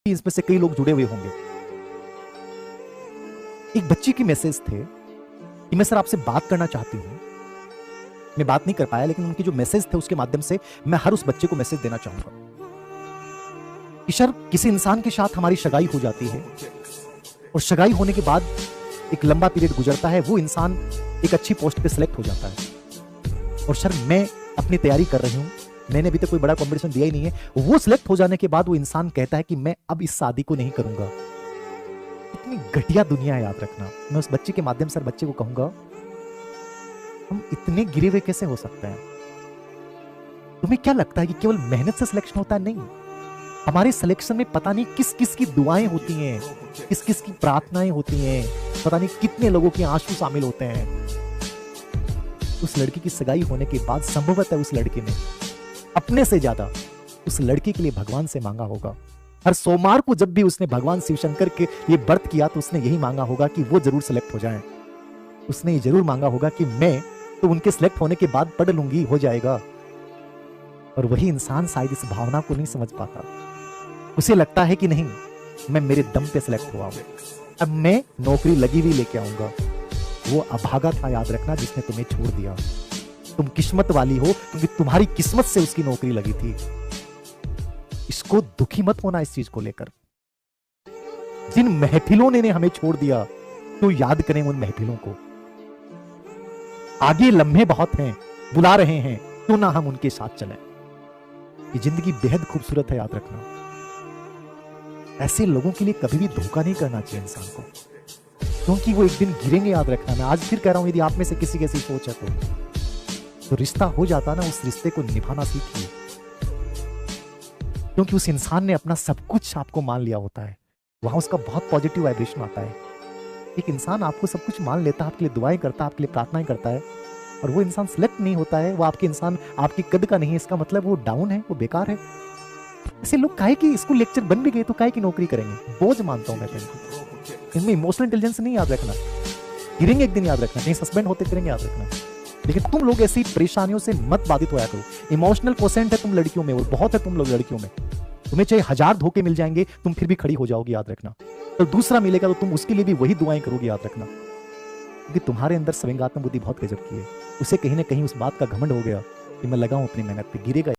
कि इसमें से कई लोग जुड़े हुए होंगे। एक बच्ची की मैसेज थे कि मैं सर आपसे बात करना चाहती हूं। मैं बात नहीं कर पाया, लेकिन उनकी जो मैसेज थे उसके माध्यम से मैं हर उस बच्चे को मैसेज देना चाहूंगा कि सर किसी इंसान के साथ हमारी सगाई हो जाती है और सगाई होने के बाद एक लंबा पीरियड गुजरता है, वो इंसान एक अच्छी पोस्ट पे सिलेक्ट हो जाता है और सर मैं अपनी तैयारी कर रही हूं, मैंने अभी तक कोई बड़ा कॉम्पिटिशन दिया ही नहीं है। वो सिलेक्ट हो जाने के बाद वो इंसान कहता है कि मैं अब इस शादी को नहीं करूंगा। इतनी घटिया दुनिया है, याद रखना। मैं उस बच्चे के माध्यम से बच्चे को कहूंगा हम इतने गिरे हुए कैसे हो सकते हैं? तुम्हें क्या लगता है कि केवल मेहनत से सिलेक्शन होता है? नहीं, हमारे सिलेक्शन में पता नहीं किस किस की दुआएं होती हैं, किस किस की प्रार्थनाएं होती हैं, पता नहीं कितने लोगों के आंसू शामिल होते हैं। उस लड़की की सगाई होने के बाद संभवतः उस लड़की ने अपने से ज्यादा उस लड़की के लिए भगवान से मांगा होगा। हर सोमवार को जब भी उसने भगवान शिव शंकर के लिए व्रत किया तो उसने यही मांगा होगा कि वो जरूर सिलेक्ट हो जाएं। उसने ये जरूर मांगा होगा कि मैं तो उनके सिलेक्ट होने के बाद पढ़ लूंगी, हो जाएगा। और वही इंसान शायद इस भावना को नहीं समझ पाता। उसे लगता है कि नहीं, मैं मेरे दम पे सिलेक्ट हुआ हूं, अब मैं नौकरी लगी हुई लेके आऊंगा। वो अभागा था, याद रखना, जिसने तुम्हें छोड़ दिया। तुम किस्मत वाली हो क्योंकि तुम्हारी किस्मत से उसकी नौकरी लगी थी। इसको दुखी मत होना इस चीज को लेकर। जिन महफिलों ने हमें छोड़ दिया तो याद करें उन महफिलों को। आगे लम्हे बहुत हैं, बुला रहे हैं, क्यों ना हम उनके साथ चलें। ये जिंदगी बेहद खूबसूरत है, याद रखना। ऐसे लोगों के लिए कभी भी धोखा नहीं करना चाहिए इंसान को, क्योंकि वो एक दिन गिरेंगे, याद रखना। मैं आज फिर कह रहा हूं, यदि आप में से किसी कैसी सोच है तो रिश्ता हो जाता ना, उस रिश्ते को निभाना सीखिए, क्योंकि उस इंसान ने अपना सब कुछ आपको मान लिया होता है। वहां उसका बहुत पॉजिटिव वाइब्रेशन आता है। एक इंसान आपको सब कुछ मान लेता है, आपके लिए दुआएं करता है, आपके लिए प्रार्थनाएं करता है, और वो इंसान सिलेक्ट नहीं होता है, वो आपके इंसान आपकी कद का नहीं है, इसका मतलब वो डाउन है, वो बेकार है। ऐसे लोग काहे की स्कूल लेक्चर बन भी गए तो काहे की नौकरी करेंगे? बोझ मानता हूं मैं इनको। इनमें इमोशनल इंटेलिजेंस नहीं, याद रखना। गिरेंगे एक दिन, याद रखना, कहीं सस्पेंड होते फिरेंगे, याद रखना। लेकिन तुम लोग ऐसी परेशानियों से मत बाधित होया करो। इमोशनल कोसेंट है तुम लड़कियों में, और बहुत है तुम लोग लड़कियों में। तुम्हें चाहे 1000 धोखे मिल जाएंगे, तुम फिर भी खड़ी हो जाओगी, याद रखना। तो दूसरा मिलेगा तो तुम उसके लिए भी वही दुआएं करोगी, याद रखना, क्योंकि तुम्हारे अंदर संवेगात्मक बुद्धि बहुत गजब की है। उसे कहीं ना कहीं उस बात का घमंड हो गया कि मैं लगाऊं अपनी मेहनत पे, गिरेगा।